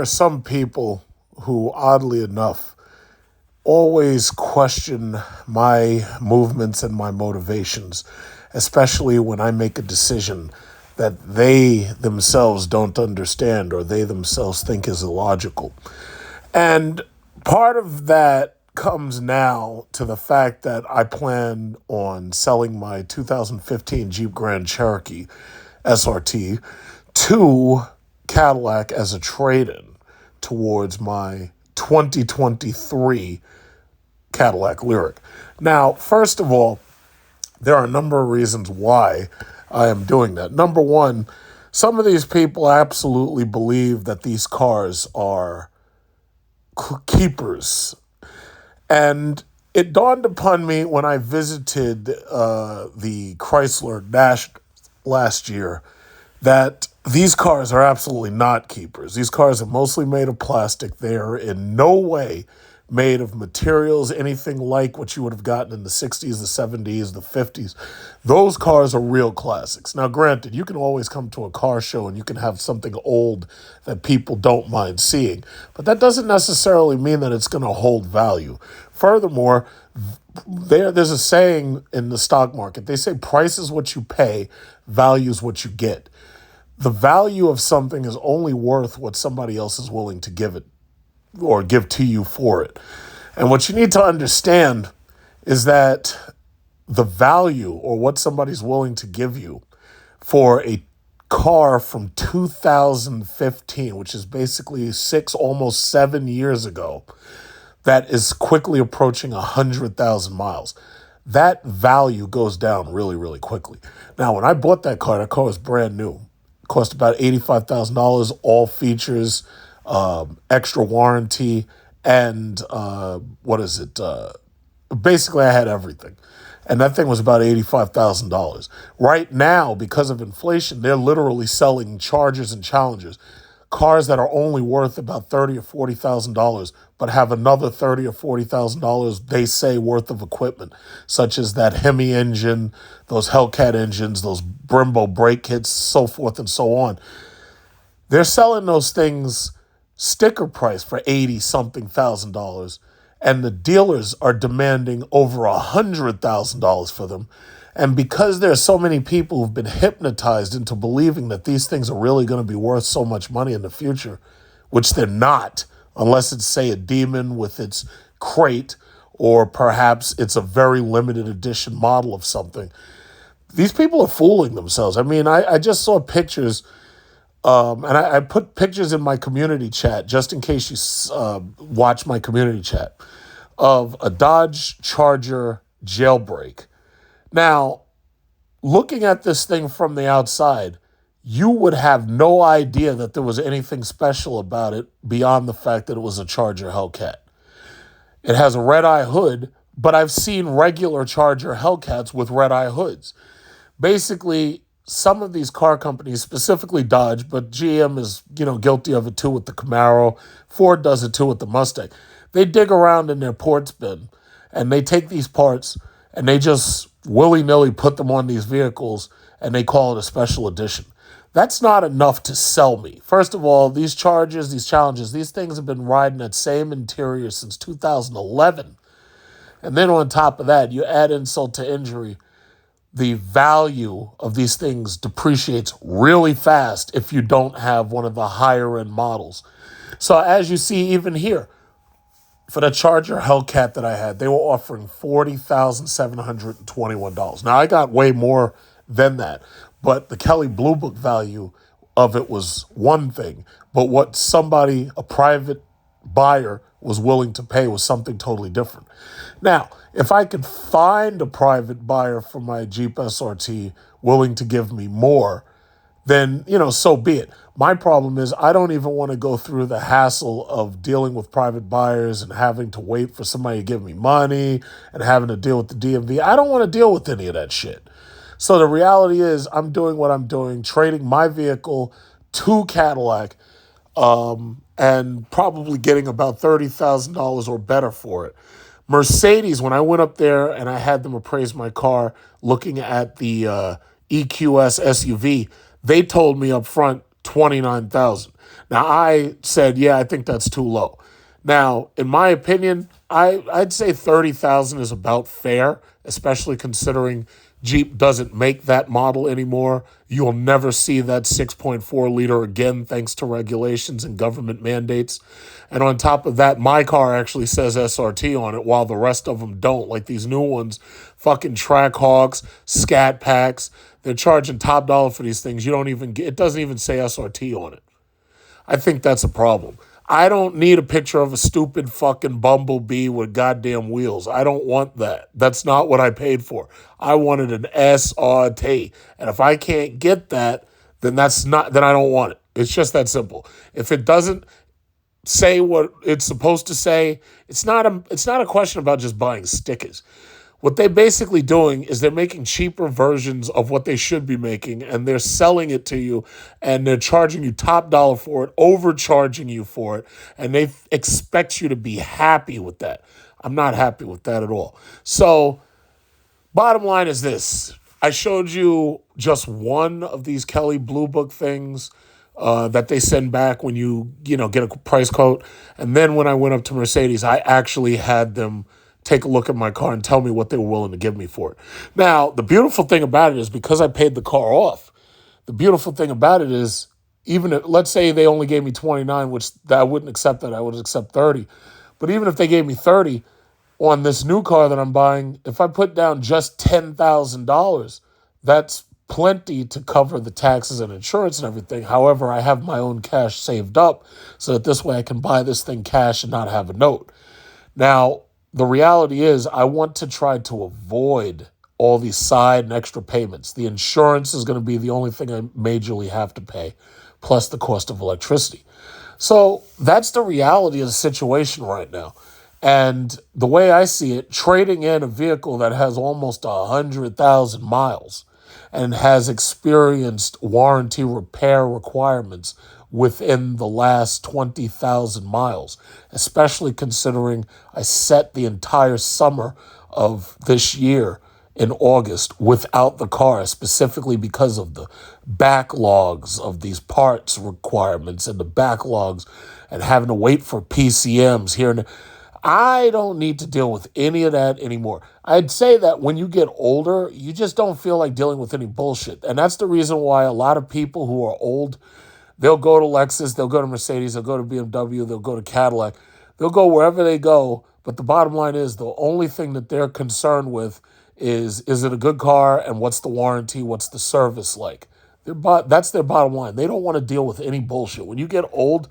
are some people who, oddly enough, always question my movements and my motivations, especially when I make a decision that they themselves don't understand or they themselves think is illogical. And part of that comes now to the fact that I plan on selling my 2015 Jeep Grand Cherokee SRT to Cadillac as a trade-in towards my 2023 Cadillac Lyric. Now, first of all, there are a number of reasons why I am doing that. Number one, some of these people absolutely believe that these cars are keepers. And it dawned upon me when I visited the Chrysler Nash last year that these cars are absolutely not keepers. These cars are mostly made of plastic. They are in no way made of materials, anything like what you would have gotten in the 60s, the 70s, the 50s. Those cars are real classics. Now, granted, you can always come to a car show and you can have something old that people don't mind seeing, but that doesn't necessarily mean that it's going to hold value. Furthermore, there's a saying in the stock market. They say price is what you pay, value is what you get. The value of something is only worth what somebody else is willing to give it or give to you for it. And what you need to understand is that the value or what somebody's willing to give you for a car from 2015, which is basically almost 7 years ago, that is quickly approaching 100,000 miles. That value goes down really, really quickly. Now, when I bought that car was brand new. It cost about $85,000, all features, extra warranty, and basically I had everything. And that thing was about $85,000. Right now, because of inflation, they're literally selling Chargers and Challengers, cars that are only worth about $30,000 or $40,000, but have another $30,000 or $40,000, they say, worth of equipment, such as that Hemi engine, those Hellcat engines, those Brembo brake kits, so forth and so on. They're selling those things sticker price for $80-something thousand, and the dealers are demanding over $100,000 for them. And because there's so many people who've been hypnotized into believing that these things are really going to be worth so much money in the future, which they're not, unless it's, say, a Demon with its crate, or perhaps it's a very limited edition model of something. These people are fooling themselves. I mean, I just saw pictures, and I put pictures in my community chat, just in case you watch my community chat, of a Dodge Charger jailbreak. Now, looking at this thing from the outside, you would have no idea that there was anything special about it beyond the fact that it was a Charger Hellcat. It has a red-eye hood, but I've seen regular Charger Hellcats with red-eye hoods. Basically, some of these car companies, specifically Dodge, but GM is, guilty of it too with the Camaro. Ford does it too with the Mustang. They dig around in their parts bin and they take these parts and they just willy-nilly put them on these vehicles and they call it a special edition. That's not enough to sell me. First of all, these Chargers, these Challengers, these things have been riding that same interior since 2011. And then on top of that, you add insult to injury. The value of these things depreciates really fast if you don't have one of the higher end models. So as you see even here, for the Charger Hellcat that I had, they were offering $40,721. Now, I got way more than that, but the Kelley Blue Book value of it was one thing, but what a private buyer was willing to pay was something totally different. Now, if I could find a private buyer for my Jeep SRT willing to give me more, then, so be it. My problem is I don't even want to go through the hassle of dealing with private buyers and having to wait for somebody to give me money and having to deal with the DMV. I don't want to deal with any of that shit. So the reality is I'm doing what I'm doing, trading my vehicle to Cadillac, and probably getting about $30,000 or better for it. Mercedes, when I went up there and I had them appraise my car looking at the EQS SUV, they told me up front, $29,000. Now I said, yeah, I think that's too low. Now, in my opinion, I'd say 30,000 is about fair, especially considering Jeep doesn't make that model anymore. You'll never see that 6.4 liter again, thanks to regulations and government mandates. And on top of that, my car actually says SRT on it, while the rest of them don't. Like these new ones, fucking Trackhawks, Scat Packs, they're charging top dollar for these things. You don't even get, it doesn't even say SRT on it. I think that's a problem. I don't need a picture of a stupid fucking bumblebee with goddamn wheels. I don't want that. That's not what I paid for. I wanted an SRT. And if I can't get that, then I don't want it. It's just that simple. If it doesn't say what it's supposed to say, it's not a question about just buying stickers. What they're basically doing is they're making cheaper versions of what they should be making, and they're selling it to you, and they're charging you top dollar for it, overcharging you for it, and they expect you to be happy with that. I'm not happy with that at all. So, bottom line is this. I showed you just one of these Kelly Blue Book things that they send back when you get a price quote. And then when I went up to Mercedes, I actually had them take a look at my car and tell me what they were willing to give me for it. Now, the beautiful thing about it is because I paid the car off, the beautiful thing about it is let's say they only gave me 29, which I wouldn't accept that. I would accept 30. But even if they gave me 30 on this new car that I'm buying, if I put down just $10,000, that's plenty to cover the taxes and insurance and everything. However, I have my own cash saved up so that this way I can buy this thing cash and not have a note. Now, the reality is I want to try to avoid all these side and extra payments. The insurance is going to be the only thing I majorly have to pay, plus the cost of electricity. So that's the reality of the situation right now. And the way I see it, trading in a vehicle that has almost 100,000 miles and has experienced warranty repair requirements within the last 20,000 miles, especially considering I set the entire summer of this year in August without the car, specifically because of the backlogs of these parts requirements and the backlogs and having to wait for PCMs here and there. I don't need to deal with any of that anymore. I'd say that when you get older, you just don't feel like dealing with any bullshit. And that's the reason why a lot of people who are old, they'll go to Lexus, they'll go to Mercedes, they'll go to BMW, they'll go to Cadillac. They'll go wherever they go. But the bottom line is the only thing that they're concerned with is it a good car and what's the warranty, what's the service like? That's their bottom line. They don't want to deal with any bullshit. When you get old,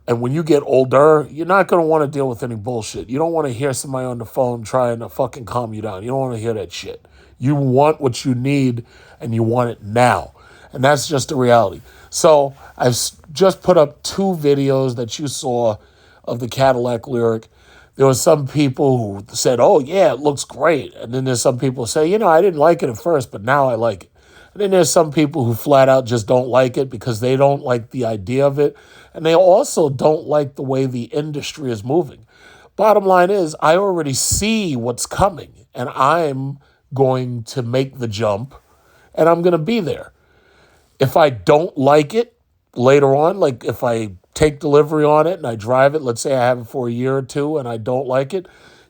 and when you get older, you're not going to want to deal with any bullshit. You don't want to hear somebody on the phone trying to fucking calm you down. You don't want to hear that shit. You want what you need, and you want it now. And that's just the reality. So I've just put up 2 videos that you saw of the Cadillac Lyric. There were some people who said, oh, yeah, it looks great. And then there's some people who say, I didn't like it at first, but now I like it. And then there's some people who flat out just don't like it because they don't like the idea of it. And they also don't like the way the industry is moving. Bottom line is, I already see what's coming, and I'm going to make the jump, and I'm going to be there. If I don't like it later on, like if I take delivery on it and I drive it, let's say I have it for a year or 2 and I don't like it,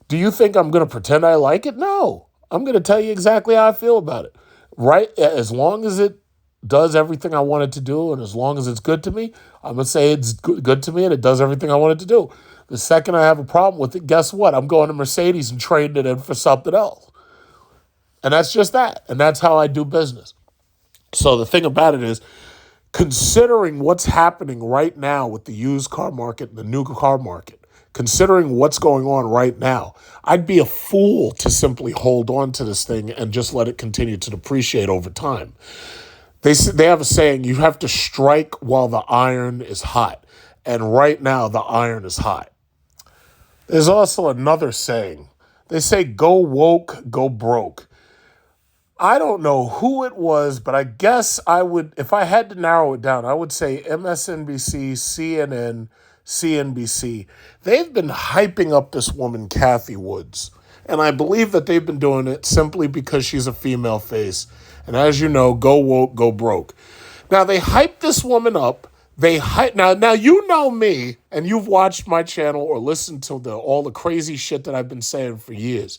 do you think I'm going to pretend I like it? No. I'm going to tell you exactly how I feel about it. Right? As long as it does everything I want it to do, and as long as it's good to me, I'm going to say it's good to me and it does everything I want it to do. The second I have a problem with it, guess what? I'm going to Mercedes and trading it in for something else. And that's just that. And that's how I do business. So the thing about it is, considering what's happening right now with the used car market and the new car market, considering what's going on right now, I'd be a fool to simply hold on to this thing and just let it continue to depreciate over time. They have a saying, you have to strike while the iron is hot. And right now, the iron is hot. There's also another saying. They say, go woke, go broke. I don't know who it was, but I guess I would, if I had to narrow it down, I would say MSNBC, CNN, CNBC. They've been hyping up this woman, Kathy Woods. And I believe that they've been doing it simply because she's a female face. And as you know, go woke, go broke. Now they hype this woman up. They hype now. You know me, and you've watched my channel or listened to all the crazy shit that I've been saying for years.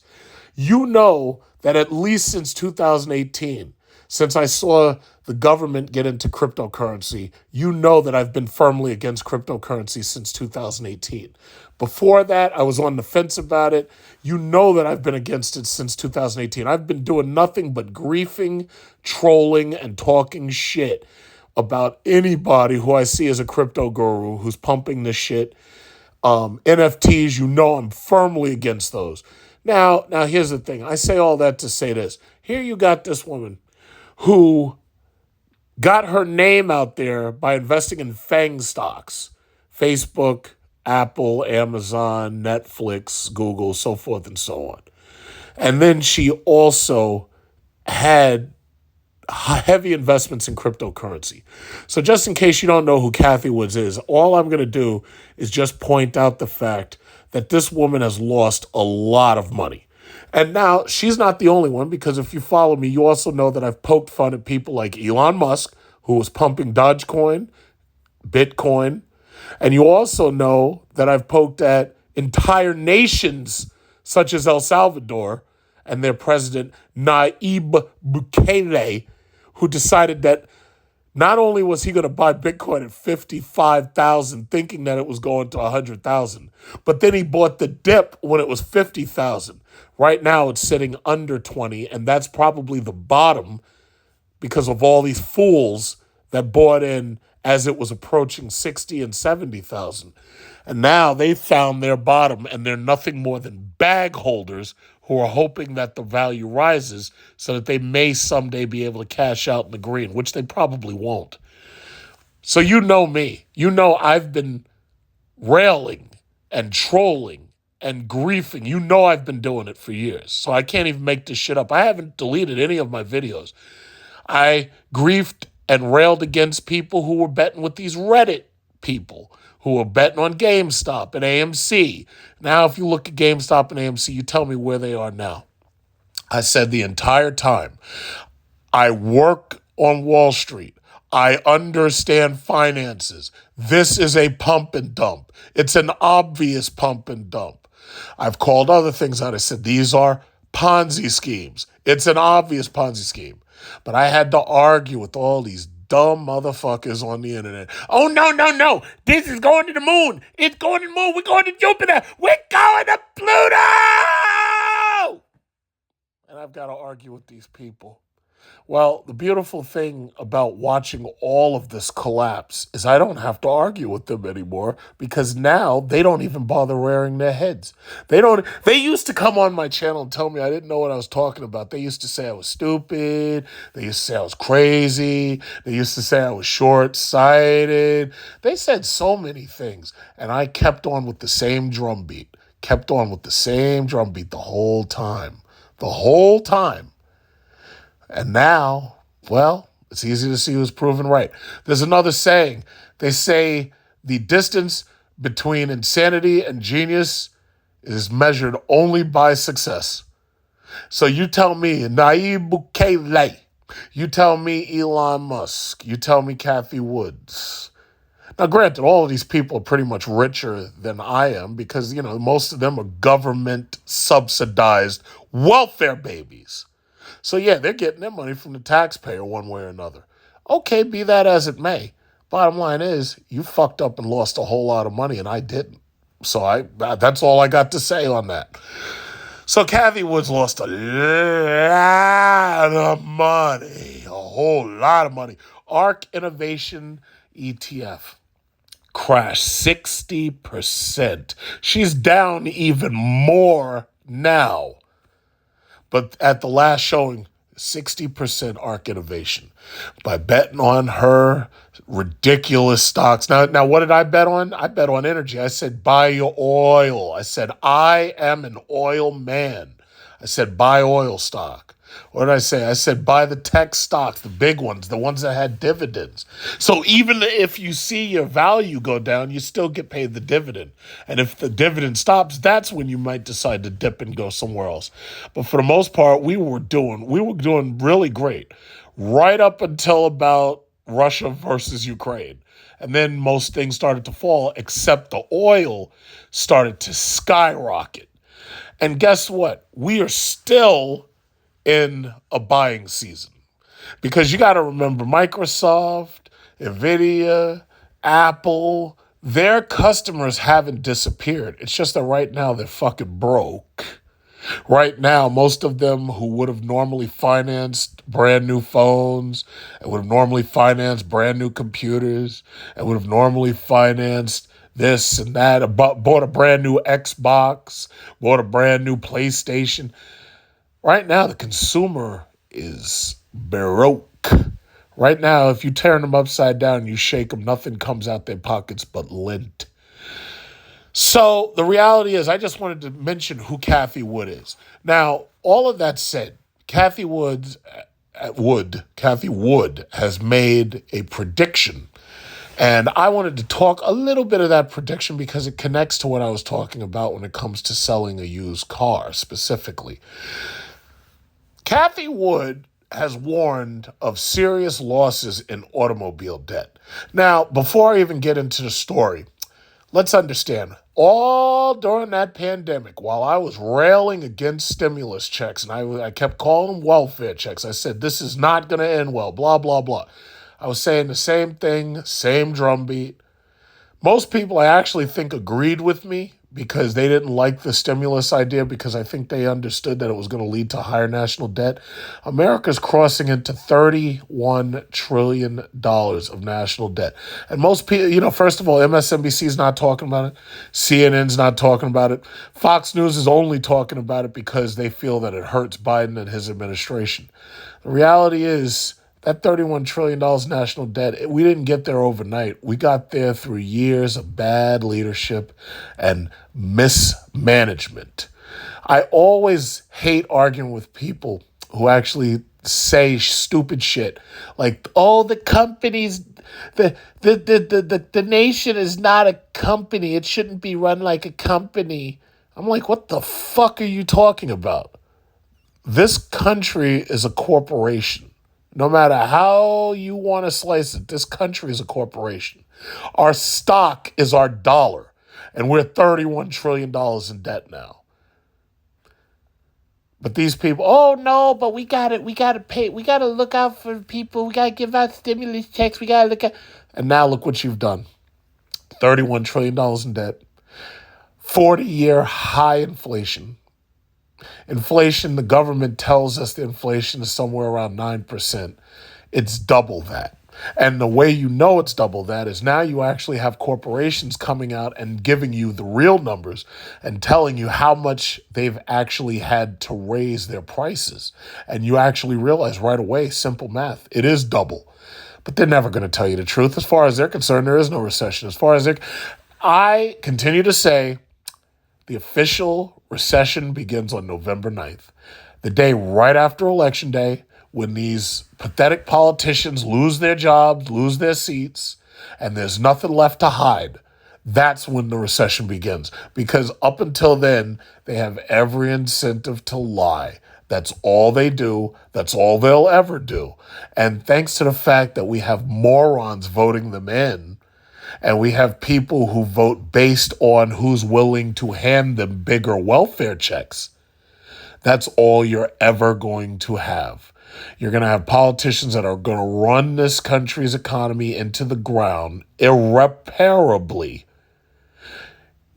You know that at least since 2018, since I saw the government get into cryptocurrency, you know that I've been firmly against cryptocurrency since 2018. Before that, I was on the fence about it. You know that I've been against it since 2018. I've been doing nothing but griefing, trolling, and talking shit about anybody who I see as a crypto guru who's pumping this shit. NFTs, you know I'm firmly against those. Now, here's the thing. I say all that to say this. Here you got this woman who got her name out there by investing in FANG stocks. Facebook, Apple, Amazon, Netflix, Google, so forth and so on. And then she also had heavy investments in cryptocurrency. So just in case you don't know who Kathy Woods is, all I'm going to do is just point out the fact that this woman has lost a lot of money. And now she's not the only one, because if you follow me, you also know that I've poked fun at people like Elon Musk, who was pumping Dogecoin, Bitcoin. And you also know that I've poked at entire nations such as El Salvador and their president, Nayib Bukele, who decided that not only was he going to buy Bitcoin at 55,000, thinking that it was going to 100,000, but then he bought the dip when it was 50,000. Right now it's sitting under 20, and that's probably the bottom because of all these fools that bought in as it was approaching 60 and 70,000. And now they found their bottom, and they're nothing more than bag holders who are hoping that the value rises so that they may someday be able to cash out in the green, which they probably won't. So you know me. You know I've been railing and trolling and griefing. You know I've been doing it for years. So I can't even make this shit up. I haven't deleted any of my videos. I griefed and railed against people who were betting with these Reddit people who were betting on GameStop and AMC. Now, if you look at GameStop and AMC, you tell me where they are now. I said the entire time, I work on Wall Street. I understand finances. This is a pump and dump. It's an obvious pump and dump. I've called other things out. I said, these are Ponzi schemes. It's an obvious Ponzi scheme. But I had to argue with all these dumb motherfuckers on the internet. Oh, no. This is going to the moon. It's going to the moon. We're going to Jupiter. We're going to Pluto. And I've got to argue with these people. Well, the beautiful thing about watching all of this collapse is I don't have to argue with them anymore, because now they don't even bother rearing their heads. They used to come on my channel and tell me I didn't know what I was talking about. They used to say I was stupid. They used to say I was crazy. They used to say I was short-sighted. They said so many things, and I kept on with the same drumbeat, the whole time. And now, well, it's easy to see who's proven right. There's another saying. They say the distance between insanity and genius is measured only by success. So you tell me Nayib Bukele, you tell me Elon Musk, you tell me Kathy Woods. Now, granted, all of these people are pretty much richer than I am because, most of them are government subsidized welfare babies. So yeah, they're getting their money from the taxpayer one way or another. Okay, be that as it may. Bottom line is, you fucked up and lost a whole lot of money, and I didn't. So that's all I got to say on that. So Kathy Woods lost a lot of money, a whole lot of money. ARK Innovation ETF crashed 60%. She's down even more now. But at the last showing, 60% ARK Innovation by betting on her ridiculous stocks. Now, what did I bet on? I bet on energy. I said, buy your oil. I said, I am an oil man. I said, buy oil stock. What did I say? I said, buy the tech stocks, the big ones, the ones that had dividends. So even if you see your value go down, you still get paid the dividend. And if the dividend stops, that's when you might decide to dip and go somewhere else. But for the most part, we were doing really great right up until about Russia versus Ukraine. And then most things started to fall, except the oil started to skyrocket. And guess what? We are still in a buying season. Because you got to remember Microsoft, Nvidia, Apple, their customers haven't disappeared. It's just that right now they're fucking broke. Right now, most of them who would have normally financed brand new phones and would have normally financed brand new computers and would have normally financed this and that, bought a brand new Xbox, bought a brand new PlayStation. Right now, the consumer is broke. Right now, if you turn them upside down and you shake them, nothing comes out their pockets but lint. So the reality is, I just wanted to mention who Kathy Wood is. Now, all of that said, Kathy Wood has made a prediction. And I wanted to talk a little bit of that prediction because it connects to what I was talking about when it comes to selling a used car specifically. Kathy Wood has warned of serious losses in automobile debt. Now, before I even get into the story, let's understand, all during that pandemic, while I was railing against stimulus checks, and I kept calling them welfare checks, I said, this is not going to end well, blah, blah, blah. I was saying the same thing, same drumbeat. Most people, I actually think, agreed with me because they didn't like the stimulus idea because I think they understood that it was going to lead to higher national debt. America's crossing into $31 trillion of national debt. And most people, first of all, MSNBC is not talking about it. CNN's not talking about it. Fox News is only talking about it because they feel that it hurts Biden and his administration. The reality is, that $31 trillion national debt, we didn't get there overnight. We got there through years of bad leadership and mismanagement. I always hate arguing with people who actually say stupid shit like, oh, the companies, the nation is not a company. It shouldn't be run like a company. I'm like, what the fuck are you talking about? This country is a corporation. No matter how you want to slice it, this country is a corporation. Our stock is our dollar, and we're $31 trillion in debt now. But these people, oh no, but we got to pay, we got to look out for people, we got to give out stimulus checks, we got to look at, and now look what you've done. $31 trillion in debt, 40-year high inflation. Inflation, the government tells us the inflation is somewhere around 9%. It's double that. And the way you know it's double that is now you actually have corporations coming out and giving you the real numbers and telling you how much they've actually had to raise their prices. And you actually realize right away, simple math, it is double. But they're never going to tell you the truth. As far as they're concerned, there is no recession. I continue to say, the official recession begins on November 9th, the day right after Election Day, when these pathetic politicians lose their jobs, lose their seats, and there's nothing left to hide. That's when the recession begins. Because up until then, they have every incentive to lie. That's all they do. That's all they'll ever do. And thanks to the fact that we have morons voting them in, and we have people who vote based on who's willing to hand them bigger welfare checks, that's all you're ever going to have. You're going to have politicians that are going to run this country's economy into the ground irreparably.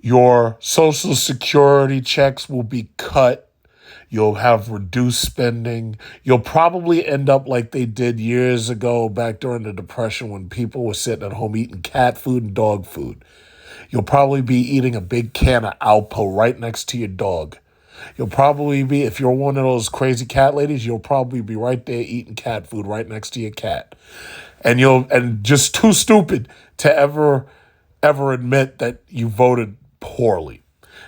Your Social Security checks will be cut. You'll have reduced spending. You'll probably end up like they did years ago back during the Depression when people were sitting at home eating cat food and dog food. You'll probably be eating a big can of Alpo right next to your dog. You'll probably be, if you're one of those crazy cat ladies, you'll probably be right there eating cat food right next to your cat. And just too stupid to ever admit that you voted poorly.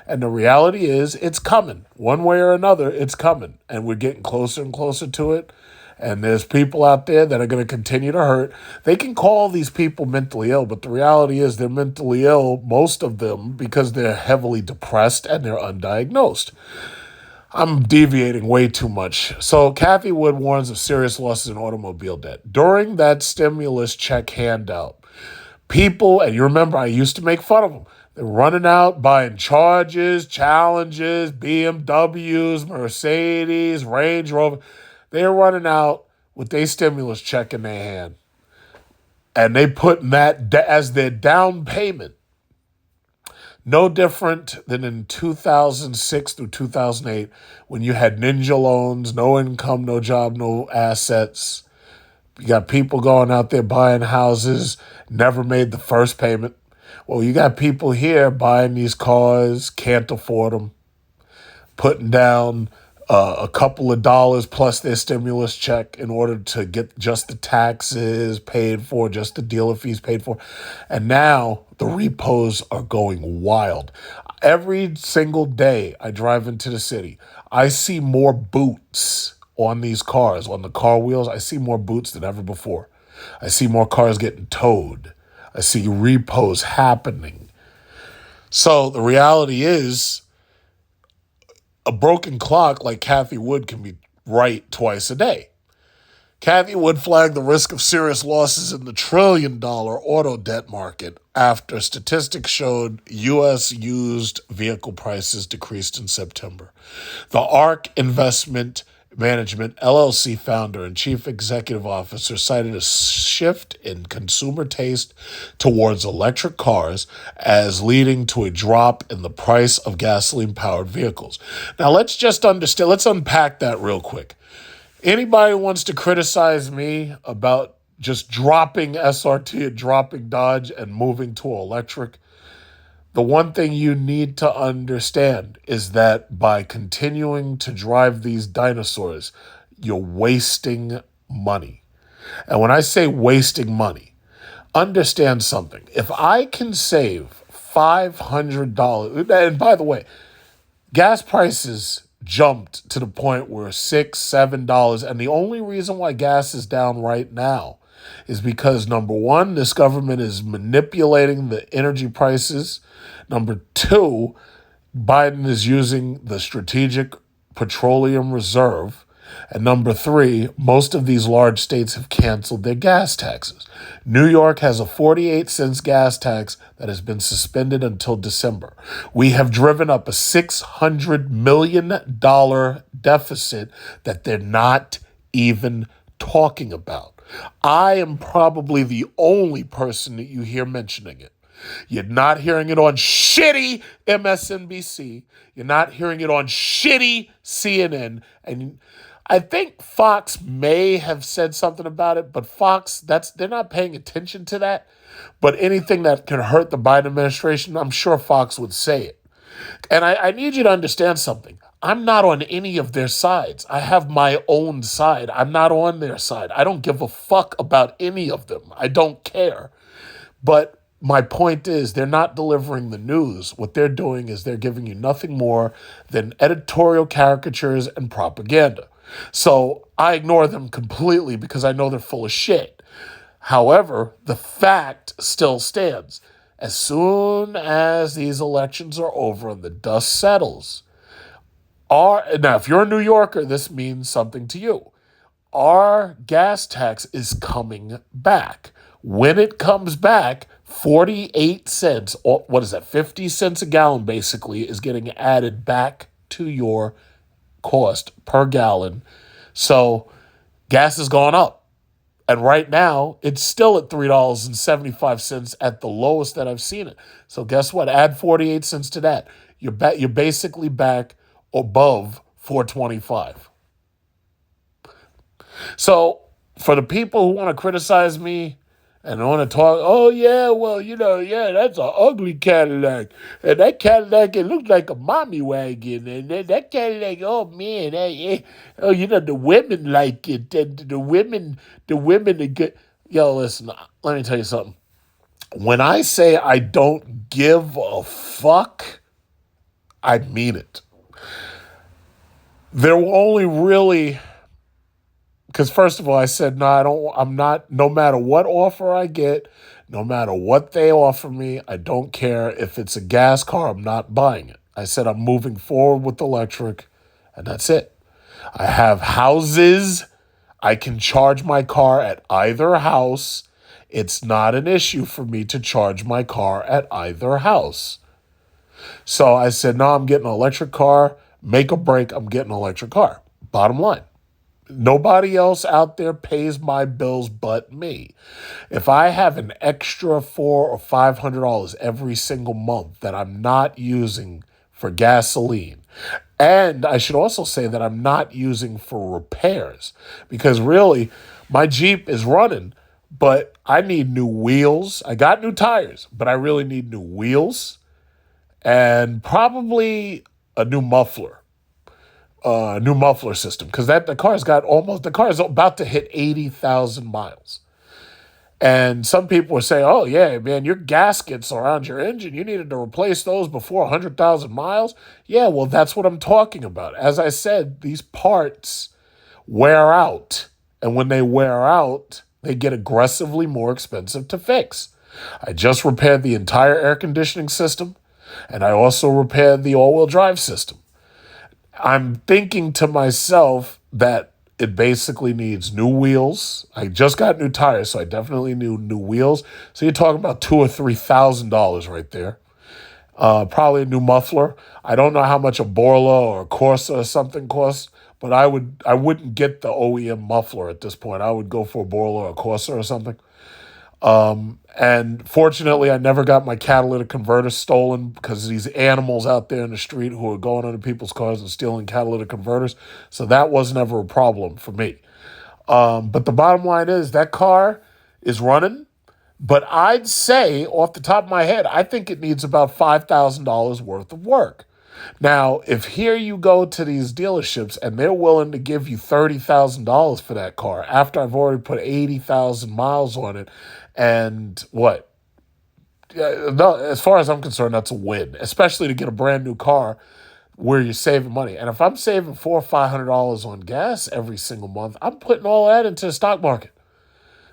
And the reality is, it's coming. One way or another, it's coming. And we're getting closer and closer to it. And there's people out there that are going to continue to hurt. They can call these people mentally ill, but the reality is they're mentally ill, most of them, because they're heavily depressed and they're undiagnosed. I'm deviating way too much. So Kathy Wood warns of serious losses in automobile debt. During that stimulus check handout, people, and you remember I used to make fun of them, they're running out buying Charges, Challenges, BMWs, Mercedes, Range Rover. They're running out with their stimulus check in their hand. And they putting that as their down payment. No different than in 2006 through 2008 when you had ninja loans, no income, no job, no assets. You got people going out there buying houses, never made the first payment. Well, you got people here buying these cars, can't afford them, putting down a couple of dollars plus their stimulus check in order to get just the taxes paid for, just the dealer fees paid for. And now the repos are going wild. Every single day I drive into the city, I see more boots on these cars, on the car wheels. I see more boots than ever before. I see more cars getting towed. I see repos happening. So the reality is, a broken clock like Kathy Wood can be right twice a day. Kathy Wood flagged the risk of serious losses in the trillion-dollar auto debt market after statistics showed U.S. used vehicle prices decreased in September. The ARC Investment Management LLC founder and chief executive officer cited a shift in consumer taste towards electric cars as leading to a drop in the price of gasoline-powered vehicles. Now, let's unpack that real quick. Anybody who wants to criticize me about just dropping SRT and dropping Dodge and moving to electric, the one thing you need to understand is that by continuing to drive these dinosaurs, you're wasting money. And when I say wasting money, understand something. If I can save $500, and by the way, gas prices jumped to the point where $6, $7, and the only reason why gas is down right now is because, number one, this government is manipulating the energy prices. Number two, Biden is using the Strategic Petroleum Reserve. And number three, most of these large states have canceled their gas taxes. New York has a 48 cents gas tax that has been suspended until December. We have driven up a $600 million deficit that they're not even talking about. I am probably the only person that you hear mentioning it. You're not hearing it on shitty MSNBC. You're not hearing it on shitty CNN. And I think Fox may have said something about it, but Fox, they're not paying attention to that. But anything that can hurt the Biden administration, I'm sure Fox would say it. And I need you to understand something. I'm not on any of their sides. I have my own side. I'm not on their side. I don't give a fuck about any of them. I don't care. But my point is, they're not delivering the news. What they're doing is they're giving you nothing more than editorial caricatures and propaganda. So I ignore them completely because I know they're full of shit. However, the fact still stands. As soon as these elections are over and the dust settles, now if you're a New Yorker, this means something to you. Our gas tax is coming back. When it comes back, 48 cents, or what is that, 50 cents a gallon basically, is getting added back to your cost per gallon. So gas has gone up. And right now, it's still at $3.75 at the lowest that I've seen it. So guess what? Add 48 cents to that. You're basically back above $4.25. So for the people who want to criticize me and want to talk, oh, yeah, well, yeah, that's an ugly Cadillac. And that Cadillac, it looks like a mommy wagon. And that Cadillac, oh, man, the women like it. And the women are good. Yo, listen, let me tell you something. When I say I don't give a fuck, I mean it. There will only really... Because first of all, I said, no matter what offer I get, no matter what they offer me, I don't care. If it's a gas car, I'm not buying it. I said I'm moving forward with electric, And that's it. I have houses. I can charge my car at either house. It's not an issue for me to charge my car at either house. So I said, no, I'm getting an electric car. Make or break, I'm getting an electric car. Bottom line. Nobody else out there pays my bills but me. If I have an extra $400 or $500 every single month that I'm not using for gasoline, and I should also say that I'm not using for repairs, because really my Jeep is running, but I need new wheels. I got new tires, but I really need new wheels and probably a new muffler system, because the car is about to hit 80,000 miles. And some people are saying, oh, yeah, man, your gaskets around your engine, you needed to replace those before 100,000 miles. Yeah, well, that's what I'm talking about. As I said, these parts wear out. And when they wear out, they get aggressively more expensive to fix. I just repaired the entire air conditioning system, and I also repaired the all-wheel drive system. I'm thinking to myself that it basically needs new wheels. I just got new tires, so I definitely need new wheels. So you're talking about $2,000 or $3,000 right there. Probably a new muffler. I don't know how much a Borla or a Corsa or something costs, but I wouldn't get the OEM muffler at this point. I would go for a Borla or a Corsa or something. And fortunately, I never got my catalytic converter stolen, because these animals out there in the street who are going under people's cars and stealing catalytic converters. So that wasn't ever a problem for me. But the bottom line is that car is running. But I'd say off the top of my head, I think it needs about $5,000 worth of work. Now, if here you go to these dealerships and they're willing to give you $30,000 for that car after I've already put 80,000 miles on it, and what? No, as far as I'm concerned, that's a win, especially to get a brand new car where you're saving money. And if I'm saving $400 or $500 on gas every single month, I'm putting all that into the stock market,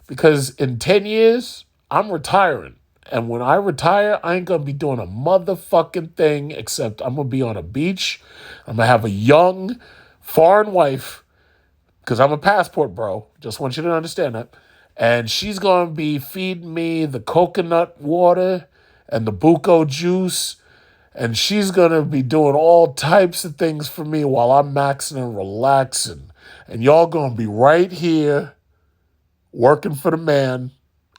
because in 10 years, I'm retiring. And when I retire, I ain't going to be doing a motherfucking thing except I'm going to be on a beach. I'm going to have a young foreign wife, because I'm a passport bro. Just want you to understand that. And she's going to be feeding me the coconut water and the buco juice. And she's going to be doing all types of things for me while I'm maxing and relaxing. And y'all going to be right here working for the man.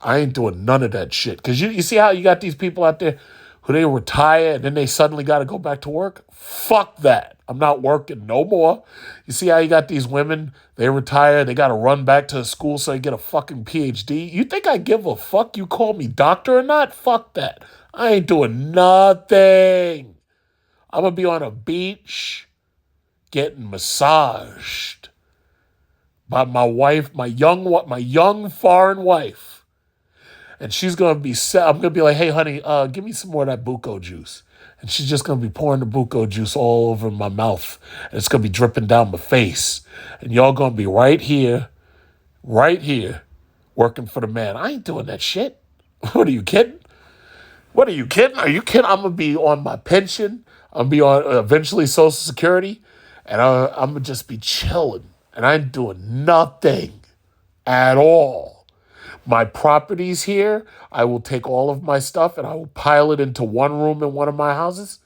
I ain't doing none of that shit. Because you see how you got these people out there who they retire and then they suddenly got to go back to work? Fuck that. I'm not working no more. You see how you got these women, they retire, they got to run back to school so they get a fucking PhD? You think I give a fuck you call me doctor or not? Fuck that. I ain't doing nothing. I'm going to be on a beach getting massaged by my wife, my young foreign wife. And she's going to be I'm going to be like, hey, honey, give me some more of that buco juice. And she's just going to be pouring the buco juice all over my mouth. And it's going to be dripping down my face. And y'all going to be right here, working for the man. I ain't doing that shit. What are you kidding? What are you kidding? Are you kidding? I'm going to be on my pension. I'm going to be on eventually Social Security. And I'm going to just be chilling. And I ain't doing nothing at all. My properties here, I will take all of my stuff and I will pile it into one room in one of my houses,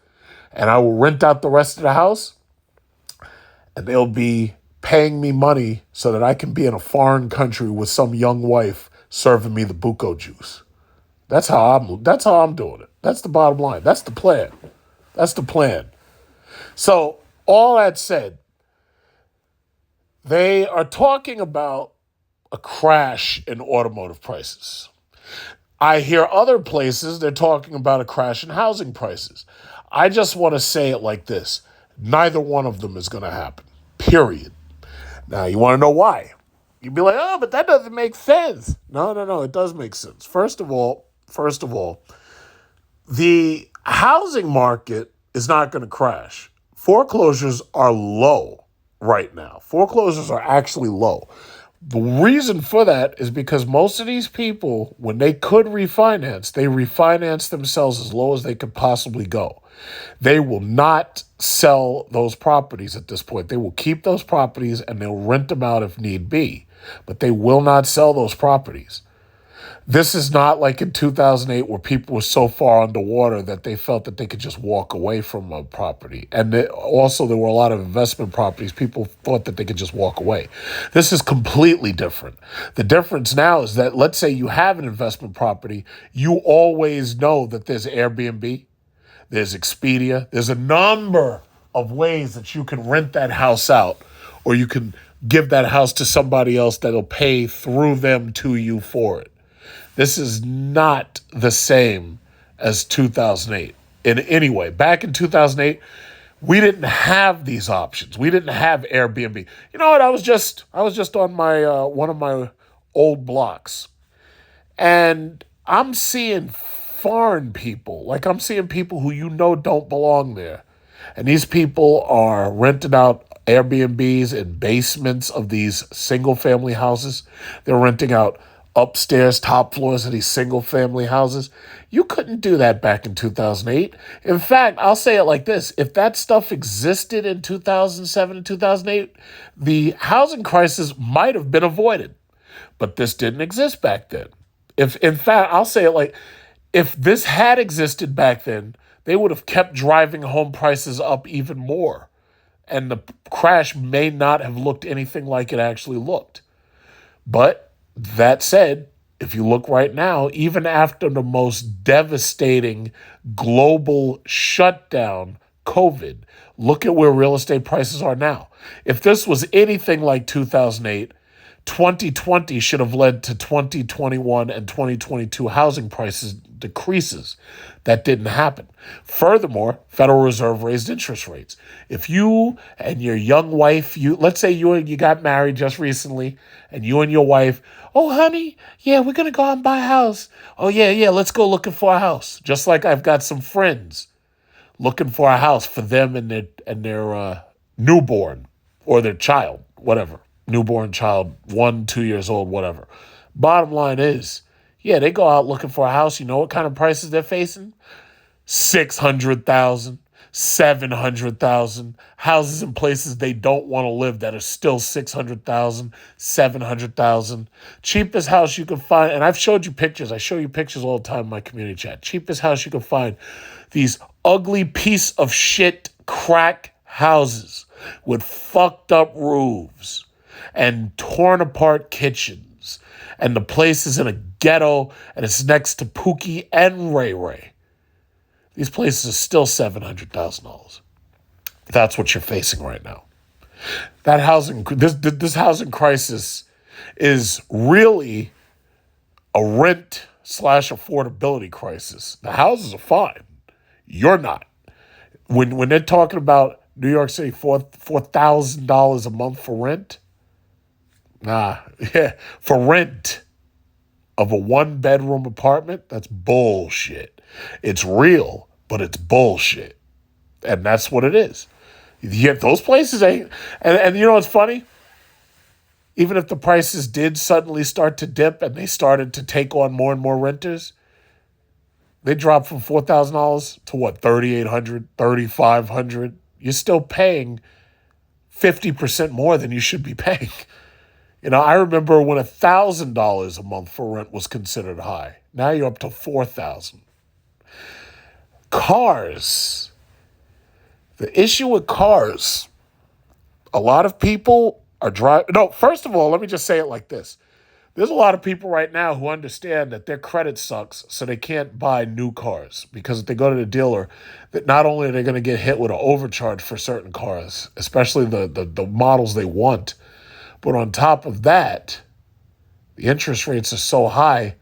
and I will rent out the rest of the house, and they'll be paying me money so that I can be in a foreign country with some young wife serving me the buco juice. That's how I'm doing it. That's the bottom line. That's the plan. So all that said, they are talking about a crash in automotive prices. I hear other places, they're talking about a crash in housing prices. I just want to say it like this. Neither one of them is going to happen, period. Now, you want to know why? You'd be like, oh, but that doesn't make sense. No, it does make sense. First of all, the housing market is not going to crash. Foreclosures are low right now. Foreclosures are actually low. The reason for that is because most of these people, when they could refinance, they refinance themselves as low as they could possibly go. They will not sell those properties at this point. They will keep those properties and they'll rent them out if need be, but they will not sell those properties. This is not like in 2008 where people were so far underwater that they felt that they could just walk away from a property. And also there were a lot of investment properties. People thought that they could just walk away. This is completely different. The difference now is that let's say you have an investment property, you always know that there's Airbnb, there's Expedia, there's a number of ways that you can rent that house out or you can give that house to somebody else that'll pay through them to you for it. This is not the same as 2008 in any way. Back in 2008, we didn't have these options. We didn't have Airbnb. You know what? I was just on my one of my old blocks, and I'm seeing foreign people. Like I'm seeing people who don't belong there, and these people are renting out Airbnbs in basements of these single family houses. They're renting out upstairs, top floors of these single family houses. You couldn't do that back in 2008. In fact, I'll say it like this. If that stuff existed in 2007 and 2008, the housing crisis might have been avoided. But this didn't exist back then. If, in fact, I'll say it like, if this had existed back then, they would have kept driving home prices up even more. And the crash may not have looked anything like it actually looked. But that said, if you look right now, even after the most devastating global shutdown, COVID, look at where real estate prices are now. If this was anything like 2008, 2020 should have led to 2021 and 2022 housing prices decreases. That didn't happen. Furthermore, Federal Reserve raised interest rates. If you and your young wife, let's say you got married just recently, and you and your wife, oh honey, yeah, we're gonna go out and buy a house. Oh yeah, let's go looking for a house. Just like I've got some friends looking for a house for them and their newborn or their child, whatever. Newborn child, 1, 2 years old, whatever. Bottom line is, yeah, they go out looking for a house. You know what kind of prices they're facing? 600,000, 700,000. Houses in places they don't want to live that are still 600,000, 700,000. Cheapest house you can find, and I've showed you pictures. I show you pictures all the time in my community chat. Cheapest house you can find. These ugly piece of shit crack houses with fucked up roofs and torn apart kitchens. And the place is in a ghetto and it's next to Pookie and Ray Ray. These places are still $700,000. That's what you're facing right now. This housing crisis is really a rent / affordability crisis. The houses are fine. You're not. When they're talking about New York City, $4,000 a month for rent, for rent of a 1-bedroom apartment, that's bullshit. It's real, but it's bullshit. And that's what it is. Yet those places ain't. And you know what's funny? Even if the prices did suddenly start to dip and they started to take on more and more renters, they dropped from $4,000 to what, $3,800, $3,500. You're still paying 50% more than you should be paying. You know, I remember when $1,000 a month for rent was considered high. Now you're up to $4,000. Cars. The issue with cars, a lot of people are driving. No, first of all, let me just say it like this. There's a lot of people right now who understand that their credit sucks, so they can't buy new cars. Because if they go to the dealer, that not only are they going to get hit with an overcharge for certain cars, especially the models they want, but on top of that, the interest rates are so high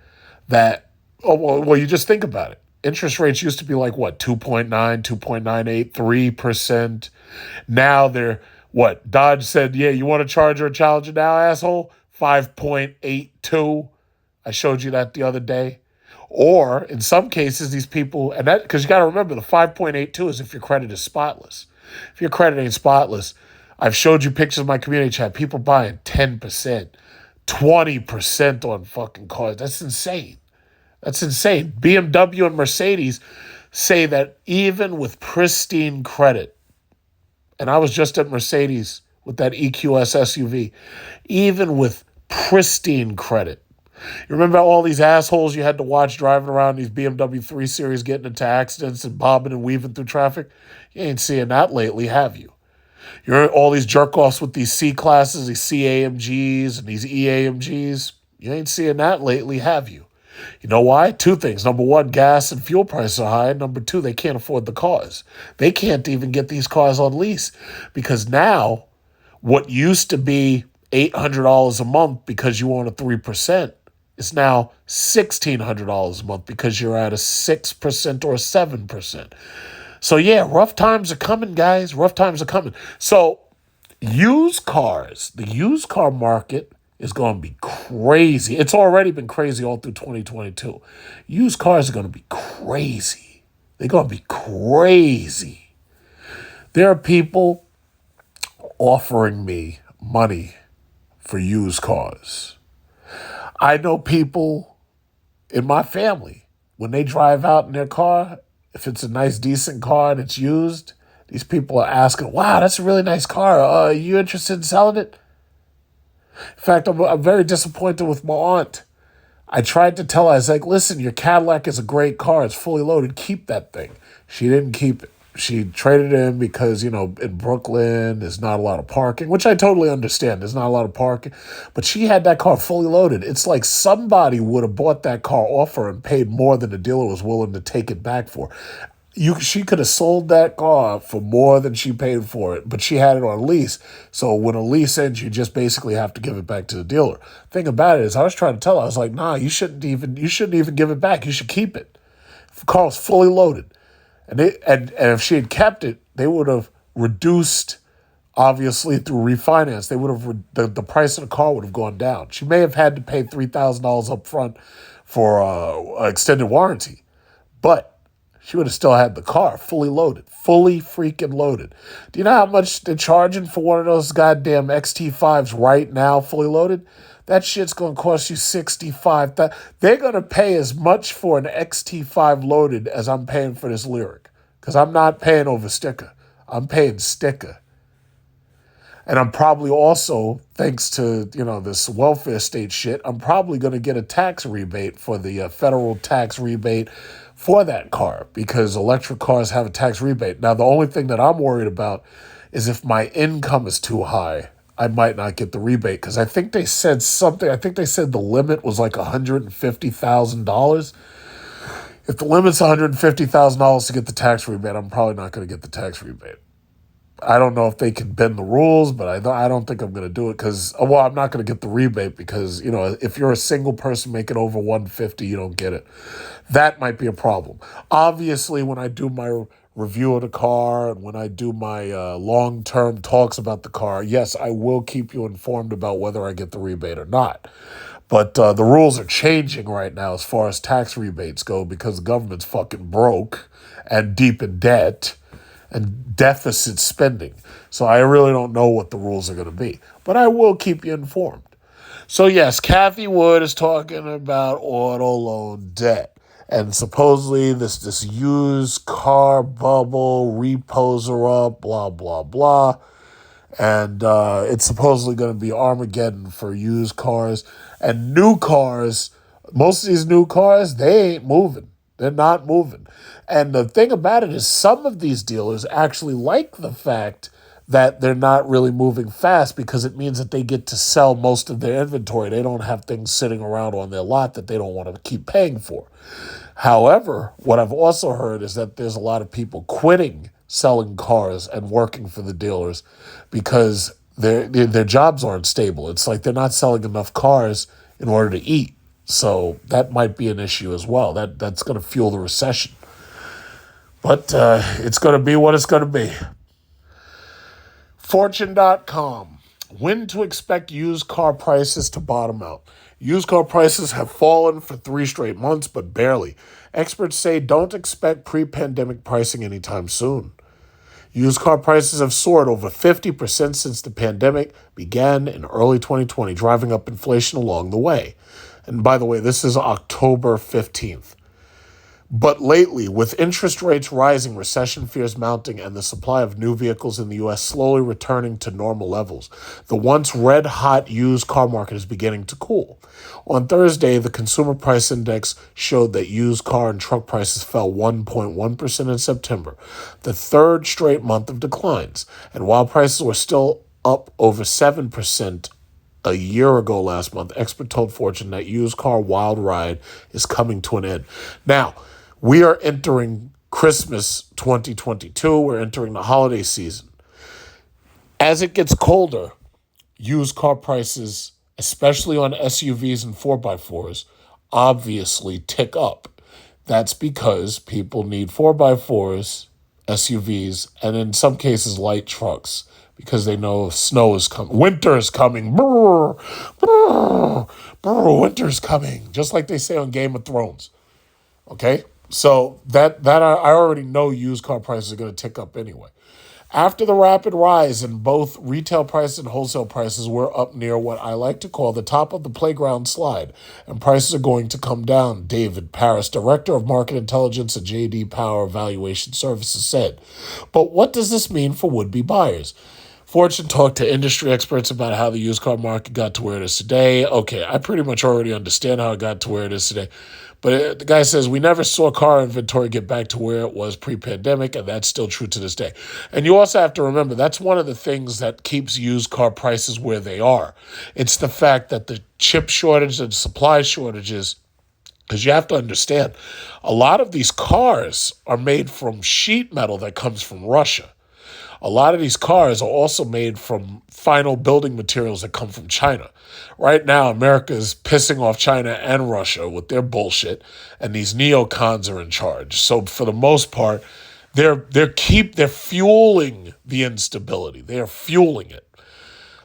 that, you just think about it. Interest rates used to be like, what, 2.9, 2.98, 3%. Now they're, what, Dodge said, yeah, you want a Charger or Challenger now, asshole? 5.82. I showed you that the other day. Or in some cases, these people, and that, because you got to remember, the 5.82 is if your credit is spotless. If your credit ain't spotless, I've showed you pictures of my community chat, people buying 10%, 20% on fucking cars. That's insane. That's insane. BMW and Mercedes say that even with pristine credit, and I was just at Mercedes with that EQS SUV, even with pristine credit. You remember all these assholes you had to watch driving around these BMW 3 Series getting into accidents and bobbing and weaving through traffic? You ain't seeing that lately, have you? You're all these jerk-offs with these C-classes, these CAMGs and these EAMGs. You ain't seeing that lately, have you? You know why? Two things. Number one, gas and fuel prices are high. Number two, they can't afford the cars. They can't even get these cars on lease because now what used to be $800 a month because you own a 3% is now $1,600 a month because you're at a 6% or a 7%. So yeah, rough times are coming, guys. Rough times are coming. So used cars, the used car market is going to be crazy. It's already been crazy all through 2022. Used cars are going to be crazy. They're going to be crazy. There are people offering me money for used cars. I know people in my family, when they drive out in their car, if it's a nice, decent car and it's used, these people are asking, wow, that's a really nice car. Are you interested in selling it? In fact, I'm very disappointed with my aunt. I tried to tell her, I was like, listen, your Cadillac is a great car. It's fully loaded. Keep that thing. She didn't keep it. She traded it in because, in Brooklyn, there's not a lot of parking, which I totally understand. There's not a lot of parking. But she had that car fully loaded. It's like somebody would have bought that car off her and paid more than the dealer was willing to take it back for. She could have sold that car for more than she paid for it, but she had it on lease. So when a lease ends, you just basically have to give it back to the dealer. Thing about it is, I was trying to tell her, I was like, nah, you shouldn't even give it back. You should keep it. The car was fully loaded. And if she had kept it, they would have reduced, obviously through refinance, they would have the price of the car would have gone down. She may have had to pay $3,000 up front for extended warranty, but she would have still had the car fully loaded, fully freaking loaded. Do you know how much they're charging for one of those goddamn XT5s right now, fully loaded? That shit's going to cost you $65,000. They're going to pay as much for an XT5 loaded as I'm paying for this Lyric. Because I'm not paying over sticker. I'm paying sticker. And I'm probably also, thanks to, this welfare state shit, I'm probably going to get a tax rebate for the federal tax rebate for that car because electric cars have a tax rebate. Now, the only thing that I'm worried about is if my income is too high, I might not get the rebate because I think they said something. I think they said the limit was like $150,000. If the limit's $150,000 to get the tax rebate, I'm probably not going to get the tax rebate. I don't know if they can bend the rules, but I don't think I'm going to do it because, I'm not going to get the rebate because, if you're a single person making over 150, you don't get it. That might be a problem. Obviously, when I do my review of the car and when I do my long-term talks about the car, yes, I will keep you informed about whether I get the rebate or not. But the rules are changing right now as far as tax rebates go because the government's fucking broke and deep in debt and deficit spending. So I really don't know what the rules are going to be. But I will keep you informed. So yes, Kathy Wood is talking about auto loan debt. And supposedly this used car bubble, repos are up, blah, blah, blah. And it's supposedly going to be Armageddon for used cars. And new cars, most of these new cars, they ain't moving. They're not moving. And the thing about it is some of these dealers actually like the fact that they're not really moving fast because it means that they get to sell most of their inventory. They don't have things sitting around on their lot that they don't want to keep paying for. However, what I've also heard is that there's a lot of people quitting selling cars and working for the dealers because their jobs aren't stable. It's like they're not selling enough cars in order to eat. So that might be an issue as well. That's going to fuel the recession. But it's going to be what it's going to be. Fortune.com. When to expect used car prices to bottom out. Used car prices have fallen for 3 straight months, but barely. Experts say don't expect pre-pandemic pricing anytime soon. Used car prices have soared over 50% since the pandemic began in early 2020, driving up inflation along the way. And by the way, this is October 15th. But lately, with interest rates rising, recession fears mounting, and the supply of new vehicles in the U.S. slowly returning to normal levels, the once red-hot used car market is beginning to cool. On Thursday, the Consumer Price Index showed that used car and truck prices fell 1.1% in September, the third straight month of declines. And while prices were still up over 7% a year ago last month, expert told Fortune that used car wild ride is coming to an end. Now, we are entering Christmas 2022. We're entering the holiday season. As it gets colder, used car prices, especially on SUVs and 4x4s, obviously tick up. That's because people need 4x4s, SUVs, and in some cases light trucks because they know snow is coming. Winter is coming. Brr, brr, brr, winter is coming, just like they say on Game of Thrones. Okay? So that I already know used car prices are going to tick up anyway. After the rapid rise in both retail prices and wholesale prices, we're up near what I like to call the top of the playground slide, and prices are going to come down, David Paris, director of market intelligence at J.D. Power Valuation Services, said. But what does this mean for would-be buyers? Fortune talked to industry experts about how the used car market got to where it is today. Okay, I pretty much already understand how it got to where it is today. But the guy says, we never saw car inventory get back to where it was pre-pandemic, and that's still true to this day. And you also have to remember, that's one of the things that keeps used car prices where they are. It's the fact that the chip shortage and supply shortages, because you have to understand, a lot of these cars are made from sheet metal that comes from Russia. A lot of these cars are also made from final building materials that come from China. Right now, America is pissing off China and Russia with their bullshit, and these neocons are in charge. So for the most part, they're fueling the instability. They are fueling it.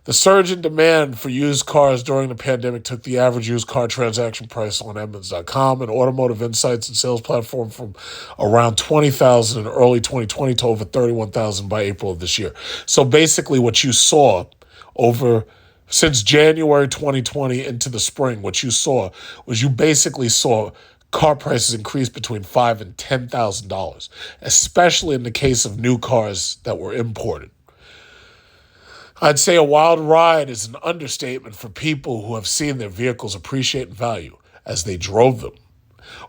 The surge in demand for used cars during the pandemic took the average used car transaction price on Edmunds.com, an automotive insights and sales platform, from around $20,000 in early 2020 to over $31,000 by April of this year. So basically what you saw since January 2020 into the spring, what you saw was you basically saw car prices increase between $5,000 and $10,000, especially in the case of new cars that were imported. I'd say a wild ride is an understatement for people who have seen their vehicles appreciate in value as they drove them,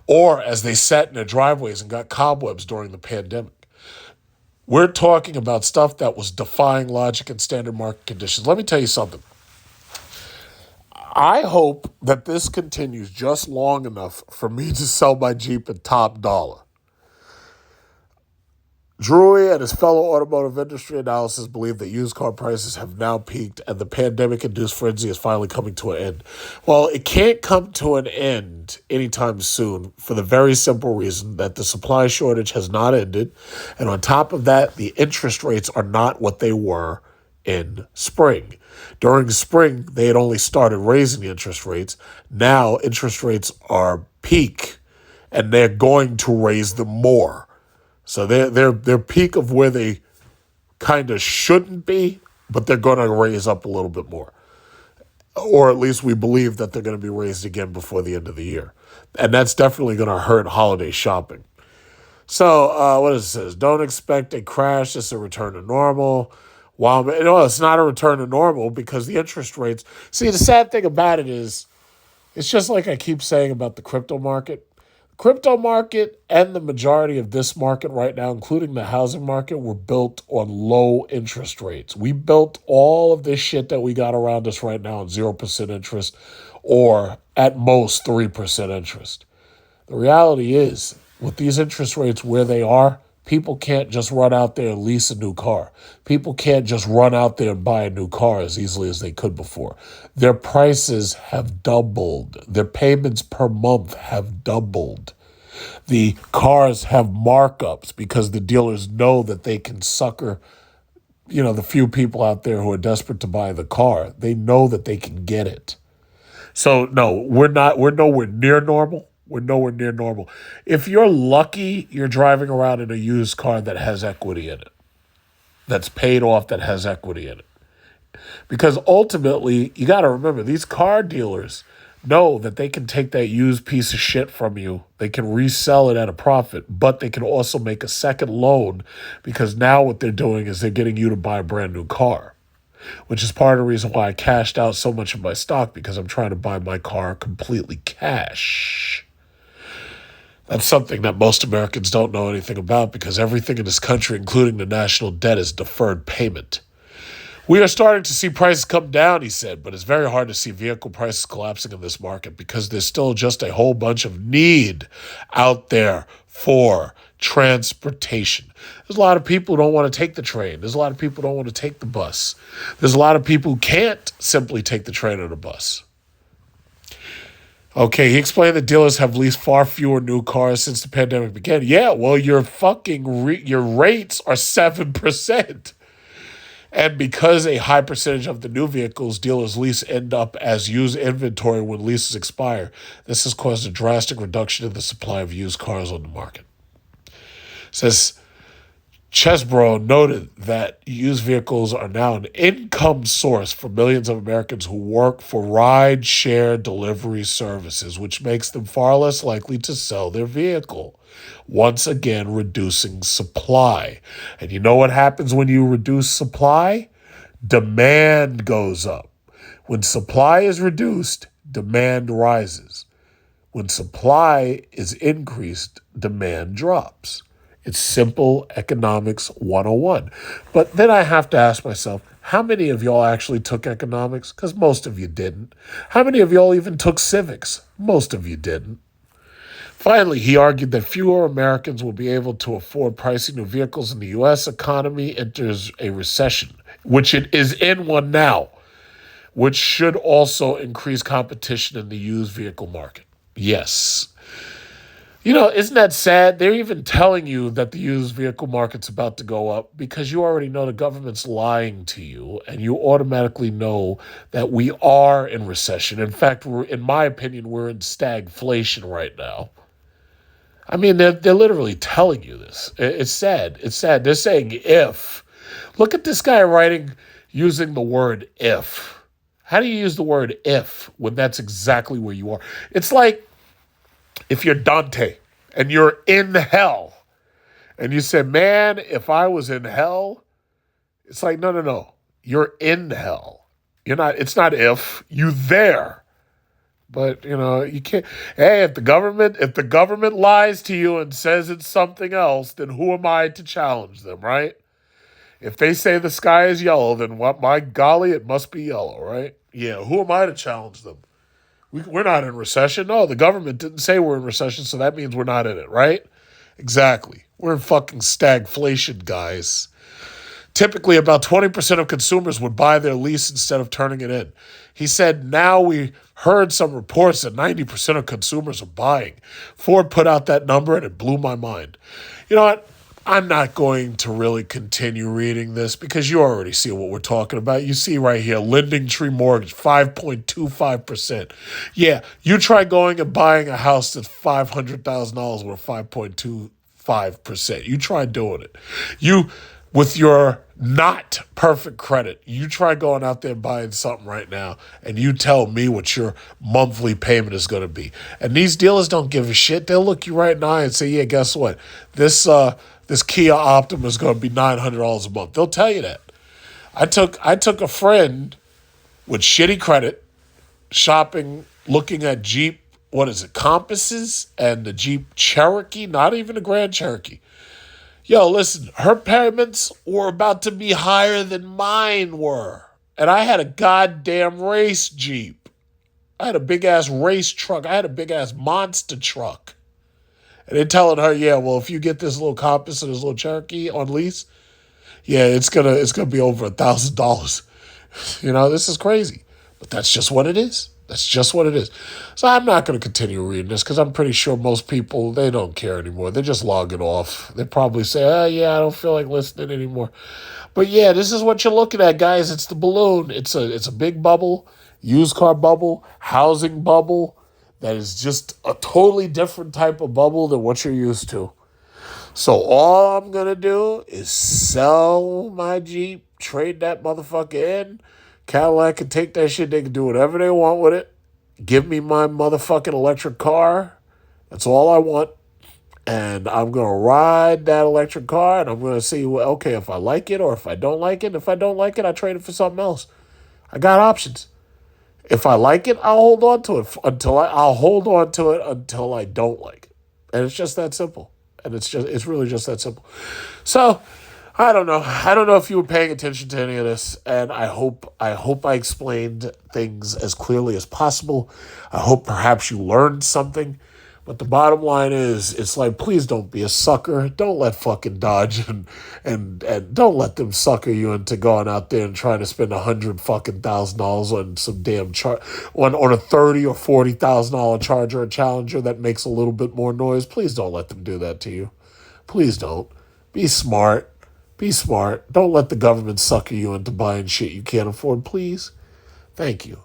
or as they sat in their driveways and got cobwebs during the pandemic. We're talking about stuff that was defying logic and standard market conditions. Let me tell you something. I hope that this continues just long enough for me to sell my Jeep at top dollar. Drury and his fellow automotive industry analysts believe that used car prices have now peaked and the pandemic-induced frenzy is finally coming to an end. Well, it can't come to an end anytime soon for the very simple reason that the supply shortage has not ended. And on top of that, the interest rates are not what they were in spring. During spring, they had only started raising the interest rates. Now, interest rates are peak, and they're going to raise them more. So they're peak of where they kind of shouldn't be, but they're going to raise up a little bit more. Or at least we believe that they're going to be raised again before the end of the year. And that's definitely going to hurt holiday shopping. So what does it say? Don't expect a crash. It's a return to normal. While it's not a return to normal because the interest rates. See, the sad thing about it is, it's just like I keep saying about the crypto market. Crypto market and the majority of this market right now, including the housing market, were built on low interest rates. We built all of this shit that we got around us right now at 0% interest, or at most 3% interest. The reality is, with these interest rates where they are, people can't just run out there and lease a new car. People can't just run out there and buy a new car as easily as they could before. Their prices have doubled. Their payments per month have doubled. The cars have markups because the dealers know that they can sucker, the few people out there who are desperate to buy the car. They know that they can get it. So no, we're nowhere near normal. We're nowhere near normal. If you're lucky, you're driving around in a used car that has equity in it. that's paid off that has equity in it. Because ultimately, you got to remember, these car dealers know that they can take that used piece of shit from you. They can resell it at a profit, but they can also make a second loan because now what they're doing is they're getting you to buy a brand new car, which is part of the reason why I cashed out so much of my stock, because I'm trying to buy my car completely cash. That's something that most Americans don't know anything about, because everything in this country, including the national debt, is deferred payment. We are starting to see prices come down, he said, but it's very hard to see vehicle prices collapsing in this market because there's still just a whole bunch of need out there for transportation. There's a lot of people who don't want to take the train. There's a lot of people who don't want to take the bus. There's a lot of people who can't simply take the train or the bus. Okay, he explained that dealers have leased far fewer new cars since the pandemic began. Yeah, well, your rates are 7%. And because a high percentage of the new vehicles dealers lease end up as used inventory when leases expire, this has caused a drastic reduction in the supply of used cars on the market. It says Chesbrough noted that used vehicles are now an income source for millions of Americans who work for ride-share delivery services, which makes them far less likely to sell their vehicle, once again reducing supply. And you know what happens when you reduce supply? Demand goes up. When supply is reduced, demand rises. When supply is increased, demand drops. It's simple economics 101. But then I have to ask myself, how many of y'all actually took economics? Because most of you didn't. How many of y'all even took civics? Most of you didn't. Finally, he argued that fewer Americans will be able to afford pricing new vehicles, and the U.S. economy enters a recession, which it is in one now, which should also increase competition in the used vehicle market. Yes. You know, isn't that sad? They're even telling you that the used vehicle market's about to go up because you already know the government's lying to you, and you automatically know that we are in recession. In fact, in my opinion, we're in stagflation right now. I mean, they're literally telling you this. It's sad. It's sad. They're saying if. Look at this guy using the word if. How do you use the word if when that's exactly where you are? It's like if you're Dante and you're in hell and you say, man, if I was in hell, it's like, no. You're in hell. It's not if, you there. But, you can't. Hey, if the government lies to you and says it's something else, then who am I to challenge them, right? If they say the sky is yellow, then what? My golly, it must be yellow, right? Yeah, who am I to challenge them? We're not in recession. No, the government didn't say we're in recession, so that means we're not in it, right? Exactly. We're in fucking stagflation, guys. Typically, about 20% of consumers would buy their lease instead of turning it in. He said, now we heard some reports that 90% of consumers are buying. Ford put out that number, and it blew my mind. You know what? I'm not going to really continue reading this because you already see what we're talking about. You see right here, Lending Tree Mortgage, 5.25%. Yeah, you try going and buying a house that's $500,000 worth 5.25%. You try doing it. With your not perfect credit, you try going out there and buying something right now, and you tell me what your monthly payment is going to be. And these dealers don't give a shit. They'll look you right in the eye and say, yeah, guess what? This Kia Optima is going to be $900 a month. They'll tell you that. I took a friend with shitty credit shopping, looking at Jeep, Compasses and the Jeep Cherokee, not even a Grand Cherokee. Yo, listen, her payments were about to be higher than mine were. And I had a goddamn race Jeep. I had a big-ass race truck. I had a big-ass monster truck. And they're telling her, yeah, well, if you get this little Compass and this little Cherokee on lease, yeah, it's gonna be over $1,000. This is crazy. But that's just what it is. That's just what it is. So I'm not going to continue reading this because I'm pretty sure most people, they don't care anymore. They're just logging off. They probably say, oh, yeah, I don't feel like listening anymore. But, yeah, this is what you're looking at, guys. It's the balloon. It's a big bubble, used car bubble, housing bubble that is just a totally different type of bubble than what you're used to. So all I'm gonna do is sell my Jeep, trade that motherfucker in. Cadillac can take that shit. They can do whatever they want with it. Give me my motherfucking electric car. That's all I want. And I'm gonna ride that electric car, and I'm gonna see, well, okay, if I like it or if I don't like it. If I don't like it, I trade it for something else. I got options. If I like it, I'll hold on to it I'll hold on to it until I don't like it. And it's just that simple. And it's really just that simple. So I don't know. I don't know if you were paying attention to any of this, and I hope I explained things as clearly as possible. I hope perhaps you learned something. But the bottom line is, it's like, please don't be a sucker. Don't let fucking Dodge and don't let them sucker you into going out there and trying to spend $100,000 on some damn on a $30,000 or $40,000 Charger or Challenger that makes a little bit more noise. Please don't let them do that to you. Please don't. Be smart. Be smart. Don't let the government sucker you into buying shit you can't afford, please. Thank you.